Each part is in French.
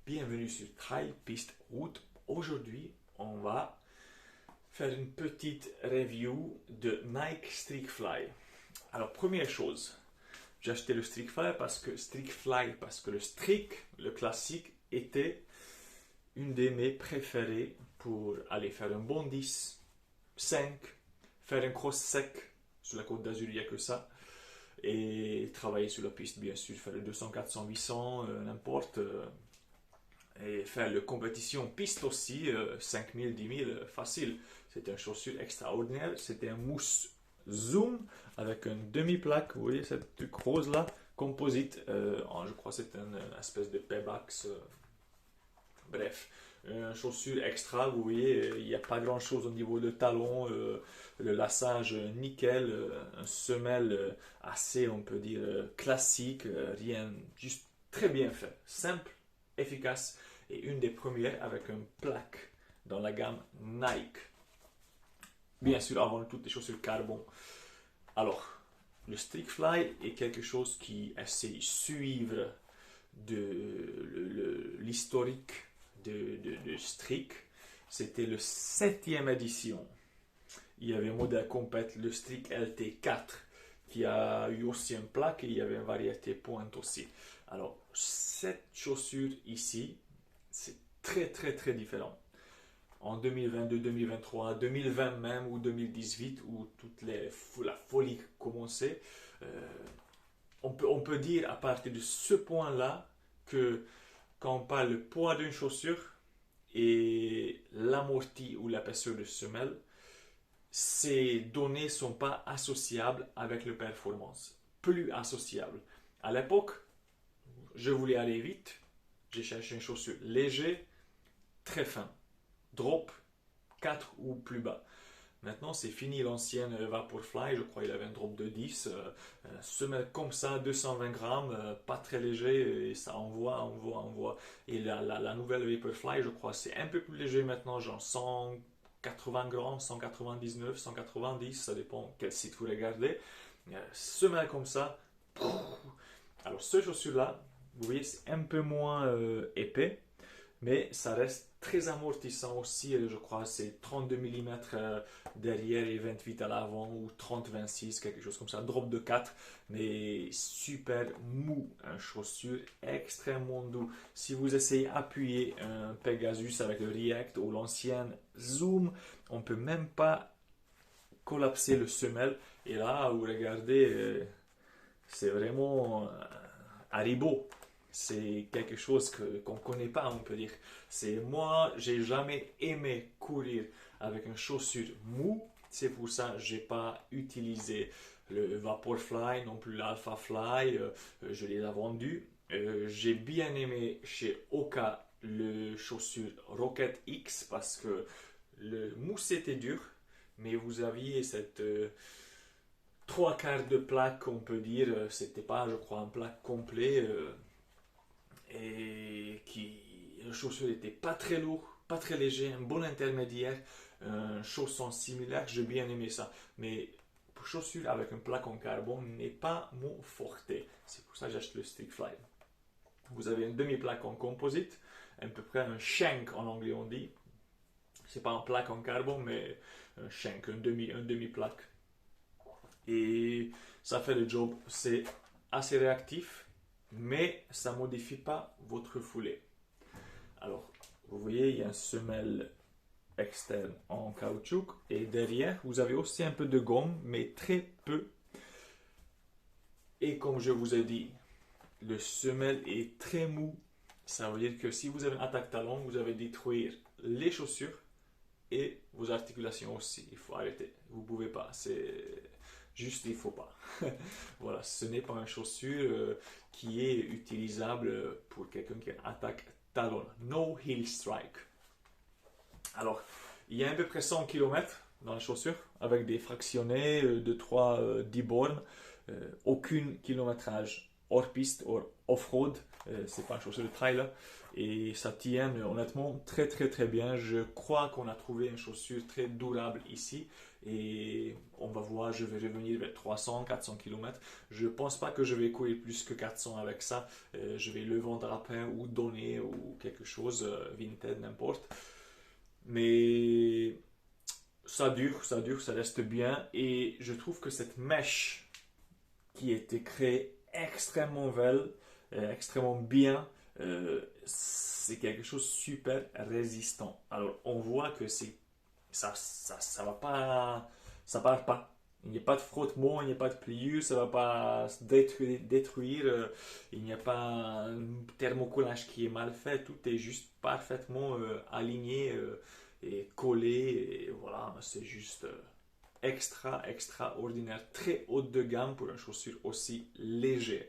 Bienvenue sur Trail Piste Route. Aujourd'hui, on va faire une petite review de Nike Streakfly. Alors, première chose, j'ai acheté le Streakfly parce que le Streak, le classique, était une de mes préférées pour aller faire un bon 10, 5, faire un cross sec sur la côte d'Azur, il n'y a que ça. Et travailler sur la piste, bien sûr, faire le 200, 400, 800, n'importe. Et faire la compétition piste aussi, 5000, 10 000, facile. C'était une chaussure extraordinaire. C'était un mousse Zoom avec une demi-plaque. Vous voyez cette truc rose là, composite. Je crois que c'est une espèce de Pebax. Bref, une chaussure extra. Vous voyez, il n'y a pas grand chose au niveau de talon. Le lassage nickel. Un semelle assez, on peut dire, classique. Rien, juste très bien fait. Simple, efficace et une des premières avec une plaque dans la gamme Nike. Bien sûr, avant toutes les chaussures carbone. Alors, le Streakfly est quelque chose qui essaie de suivre l'historique de Streak. C'était le 7e édition. Il y avait un modèle complet, le Streak LT4, qui a eu aussi une plaque et il y avait une variété pointe aussi. Alors, cette chaussure ici, c'est très très très différent. En 2022, 2023, 2020 même ou 2018 où la folie commençait, on peut dire à partir de ce point-là que quand on parle du poids d'une chaussure et l'amorti ou l'épaisseur de semelle, ces données ne sont pas associables avec la performance. Plus associables. À l'époque, je voulais aller vite. J'ai cherché une chaussure légère, très fin. Drop 4 ou plus bas. Maintenant, c'est fini l'ancienne Vaporfly. Je crois qu'il avait un drop de 10. Semelle comme ça, 220 grammes, pas très léger. Et ça envoie. Et la nouvelle Vaporfly, je crois, c'est un peu plus léger maintenant, genre 180 grammes, 199, 190. Ça dépend quel site vous regardez. Semelle comme ça. Alors, ce chaussure-là, vous voyez, c'est un peu moins épais, mais ça reste très amortissant aussi. Je crois c'est 32 mm derrière et 28 à l'avant, ou 30-26, quelque chose comme ça. Drop de 4, mais super mou. Une chaussure extrêmement doux. Si vous essayez d'appuyer un Pegasus avec le React ou l'ancienne Zoom, on ne peut même pas collapser le semelle. Et là, vous regardez, c'est vraiment Haribo. C'est quelque chose qu'on ne connaît pas, on peut dire. C'est moi, j'ai jamais aimé courir avec une chaussure mou. C'est pour ça que j'ai pas utilisé le Vaporfly, non plus l'Alpha Fly. Je les ai vendus. J'ai bien aimé chez Oka le chaussure Rocket X parce que le mousse était dur, mais vous aviez cette trois quarts de plaque, on peut dire. C'était pas, je crois, un plaque complet. Et le chaussure n'était pas très lourd, pas très léger, un bon intermédiaire, un chausson similaire, j'ai bien aimé ça. Mais pour chaussure avec une plaque en carbone n'est pas mon forte. C'est pour ça que j'achète le Streakfly. Vous avez une demi-plaque en composite, à peu près un shank en anglais on dit. C'est pas une plaque en carbone, mais un shank, un demi-plaque. Et ça fait le job, c'est assez réactif, mais ça ne modifie pas votre foulée. Alors, vous voyez, il y a une semelle externe en caoutchouc et derrière, vous avez aussi un peu de gomme, mais très peu. Et comme je vous ai dit, le semelle est très mou. Ça veut dire que si vous avez une attaque talon, vous allez détruire les chaussures et vos articulations aussi. Il faut arrêter. Vous ne pouvez pas. C'est juste, il ne faut pas. Voilà, ce n'est pas une chaussure qui est utilisable pour quelqu'un qui a une attaque talon. No heel strike. Alors, il y a à peu près 100 km dans la chaussure avec des fractionnés de 3 10 bornes. Aucun kilométrage hors piste ou off-road. c'est pas une chaussure de trail là. Et ça tient honnêtement très très très bien. Je crois qu'on a trouvé une chaussure très durable ici. Et on va voir, je vais revenir vers 300-400 km. Je pense pas que je vais courir plus que 400 avec ça. Je vais le vendre après ou donner ou quelque chose, Vinted, n'importe. Mais ça dure, ça reste bien. Et je trouve que cette mèche qui a été créée extrêmement belle, extrêmement bien, c'est quelque chose de super résistant. Alors on voit que ça va pas, ça part pas. Il n'y a pas de frottement, il n'y a pas de pliure, ça va pas se détruire, il n'y a pas un thermocollage qui est mal fait, tout est juste parfaitement aligné et collé, et voilà, c'est juste extraordinaire, très haute de gamme pour une chaussure aussi légère.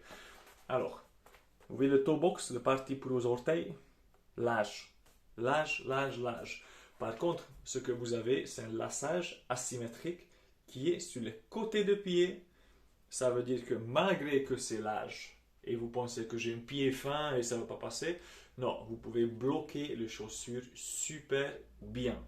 Alors, vous voyez le toe box, le parti pour les orteils, lâche, lâche. Par contre, ce que vous avez, c'est un laçage asymétrique qui est sur le côté de pied. Ça veut dire que malgré que c'est large et vous pensez que j'ai un pied fin et ça ne va pas passer, non, vous pouvez bloquer les chaussures super bien.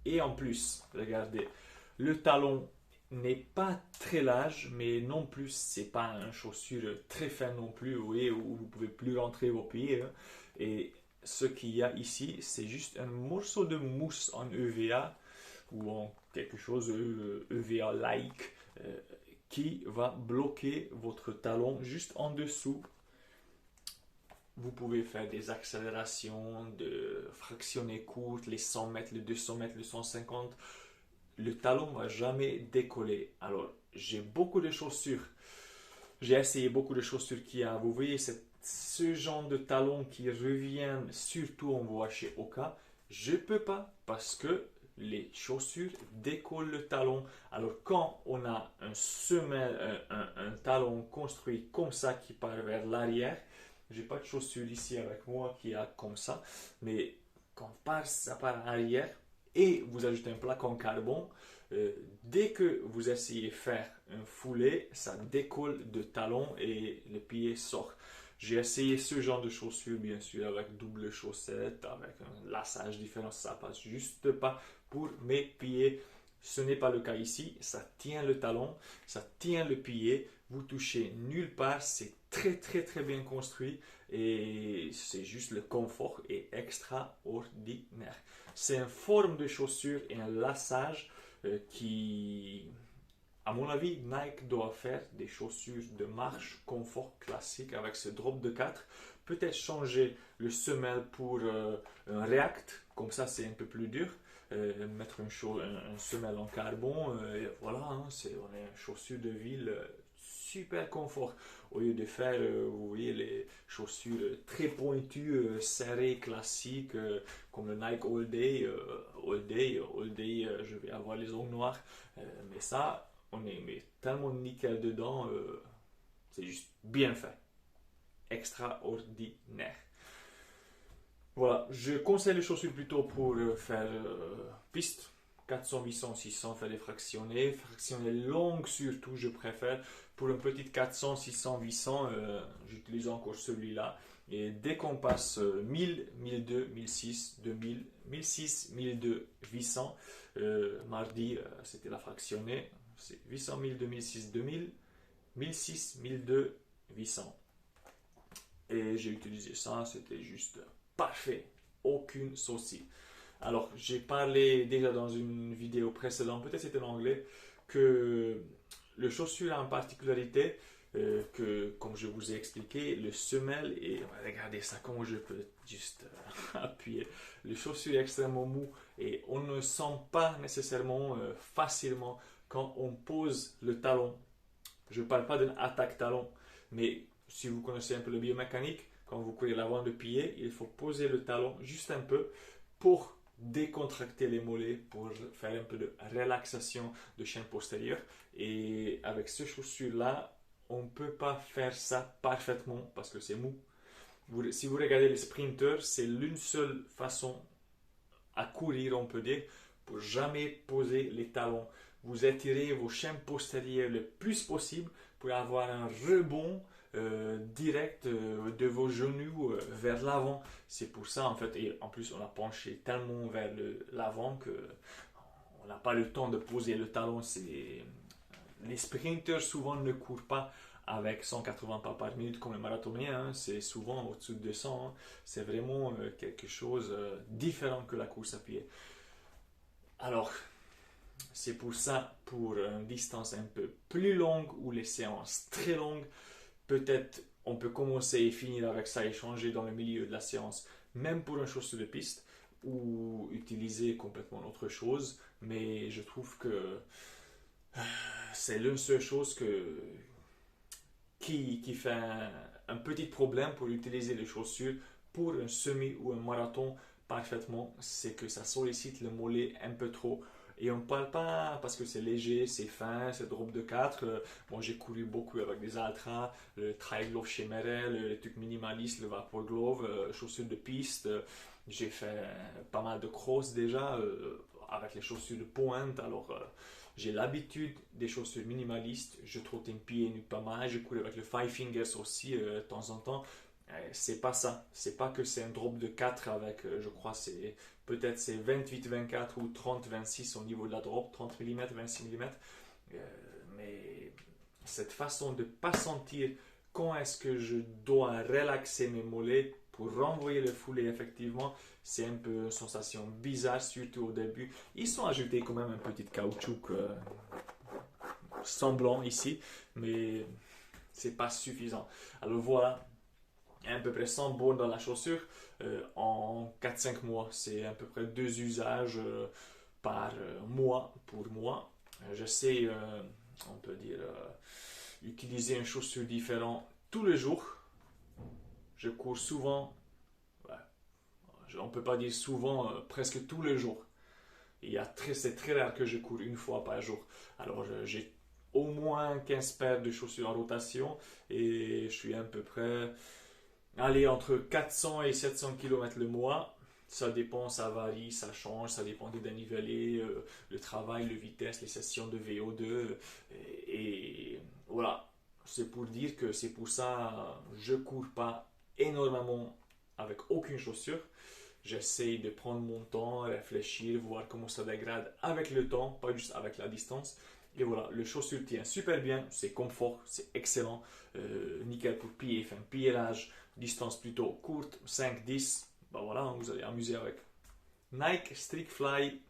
Et en plus, regardez, le talon n'est pas très large, mais non plus, c'est pas une chaussure très fine non plus, vous voyez, où vous pouvez plus rentrer vos pieds. Hein. Et ce qu'il y a ici, c'est juste un morceau de mousse en EVA ou en quelque chose EVA-like qui va bloquer votre talon juste en dessous. Vous pouvez faire des accélérations, de fractionner courtes, les 100 mètres, les 200 mètres, les 150. Le talon ne va jamais décoller. Alors, j'ai beaucoup de chaussures. J'ai essayé beaucoup de chaussures qui a. Vous voyez, ce genre de talons qui reviennent, surtout on voit chez Oka. Je ne peux pas parce que les chaussures décollent le talon. Alors, quand on a un talon construit comme ça qui part vers l'arrière, j'ai pas de chaussures ici avec moi qui a comme ça, mais quand ça part arrière et vous ajoutez un plaque en carbone, dès que vous essayez de faire un foulé, ça décolle de talon et le pied sort. J'ai essayé ce genre de chaussures, bien sûr, avec double chaussette, avec un laçage différent, ça passe juste pas pour mes pieds. Ce n'est pas le cas ici, ça tient le talon, ça tient le pied, vous touchez nulle part, c'est très très très bien construit et c'est juste le confort est extraordinaire. C'est une forme de chaussure et un laçage qui, à mon avis, Nike doit faire des chaussures de marche confort classique avec ce drop de 4. Peut-être changer le semelle pour un React, comme ça c'est un peu plus dur. Mettre un semelle en carbone, et voilà, hein, on est une chaussure de ville super confort. Au lieu de faire, vous voyez, les chaussures très pointues, serrées, classiques, comme le Nike All Day. All Day, je vais avoir les ongles noirs. Mais ça, on est tellement nickel dedans, c'est juste bien fait. Extraordinaire. Voilà, je conseille les chaussures plutôt pour faire piste, 400, 800, 600, faire des fractionnés. Fractionnés longues surtout, je préfère. Pour une petite 400, 600, 800, j'utilise encore celui-là. Et dès qu'on passe 1000, 1002, 1006, 2000, 1006, 1002, 800, mardi c'était la fractionnée, c'est 800, 1002, 1006, 2000, 1006, 1002, 800. Et j'ai utilisé ça, c'était juste parfait, aucune souci. Alors, j'ai parlé déjà dans une vidéo précédente, peut-être c'était en anglais, que le chaussure a une particularité que, comme je vous ai expliqué, le semelle, et regardez ça, comment je peux juste appuyer. Le chaussure est extrêmement mou et on ne sent pas nécessairement facilement quand on pose le talon. Je ne parle pas d'une attaque talon, mais si vous connaissez un peu le biomécanique, quand vous courez l'avant de pied, il faut poser le talon juste un peu pour décontracter les mollets, pour faire un peu de relaxation de chaîne postérieure. Et avec ce chaussure-là, on ne peut pas faire ça parfaitement parce que c'est mou. Si vous regardez les sprinters, c'est l'une seule façon à courir, on peut dire, pour jamais poser les talons. Vous étirez vos chaînes postérieures le plus possible pour avoir un rebond direct de vos genoux vers l'avant. C'est pour ça en fait, et en plus on a penché tellement vers l'avant que on n'a pas le temps de poser le talon. Les sprinters souvent ne courent pas avec 180 pas par minute comme les marathoniens, hein. C'est souvent au-dessus de 200, hein. C'est vraiment quelque chose différent que la course à pied. Alors, c'est pour ça, pour une distance un peu plus longue ou les séances très longues, peut-être on peut commencer et finir avec ça et changer dans le milieu de la séance, même pour une chaussure de piste, ou utiliser complètement autre chose. Mais je trouve que c'est l'une seule chose qui fait un petit problème pour utiliser les chaussures pour un semi ou un marathon parfaitement, c'est que ça sollicite le mollet un peu trop. Et on ne parle pas parce que c'est léger, c'est fin, c'est drop de 4. Moi j'ai couru beaucoup avec des Altra, le Trail Glove chez Merrell, le truc minimaliste, le Vapor Glove, chaussures de piste. J'ai fait pas mal de cross déjà avec les chaussures de pointe. Alors j'ai l'habitude des chaussures minimalistes. Je trotte un pied nu pas mal. Je cours avec le Five Fingers aussi de temps en temps. C'est pas ça. C'est pas que c'est un drop de 4 avec, je crois, c'est peut-être c'est 28-24 ou 30-26 au niveau de la drop, 30 mm, 26 mm. Mais cette façon de pas sentir quand est-ce que je dois relaxer mes mollets pour renvoyer le foulé effectivement, c'est un peu une sensation bizarre, surtout au début. Ils sont ajoutés quand même un petit caoutchouc semblant ici, mais c'est pas suffisant. Alors voilà, à peu près 100 bornes dans la chaussure en 4-5 mois. C'est à peu près 2 usages par mois pour moi. J'essaie, on peut dire, utiliser une chaussure différente tous les jours. Je cours souvent, ouais, on ne peut pas dire souvent, presque tous les jours. C'est très rare que je cours une fois par jour. Alors j'ai au moins 15 paires de chaussures en rotation et je suis à peu près allez, entre 400 et 700 km le mois. Ça dépend, ça varie, ça change, ça dépend des dénivelés, le travail, le vitesse, les sessions de VO2. Et voilà, c'est pour dire que c'est pour ça je cours pas énormément avec aucune chaussure. J'essaie de prendre mon temps, réfléchir, voir comment ça dégrade avec le temps, pas juste avec la distance. Et voilà, le chaussure tient super bien, c'est confort, c'est excellent, nickel pour plier, enfin pliage, distance plutôt courte, 5-10, bah voilà, vous allez amuser avec. Nike Streak Fly